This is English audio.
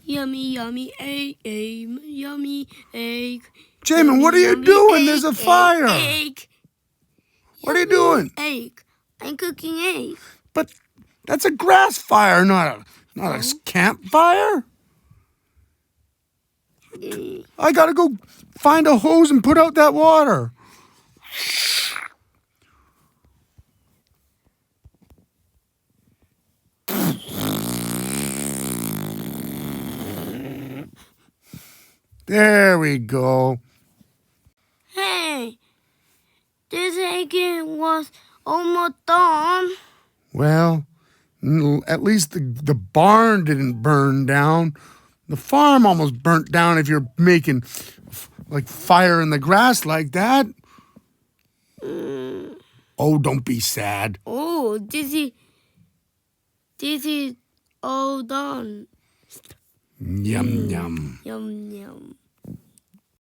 Yummy, yummy egg, yummy egg. Jamin, what are you doing? There's a fire. Egg. What are you doing? Egg. I'm cooking egg. But that's a grass fire, not a campfire. I gotta go find a hose and put out that water. There we go. Hey, this egg was almost done. Well, at least the barn didn't burn down. The farm almost burnt down if you're making like fire in the grass like that. Oh, don't be sad. Oh, this is all done. Yum, yum. Yum, yum.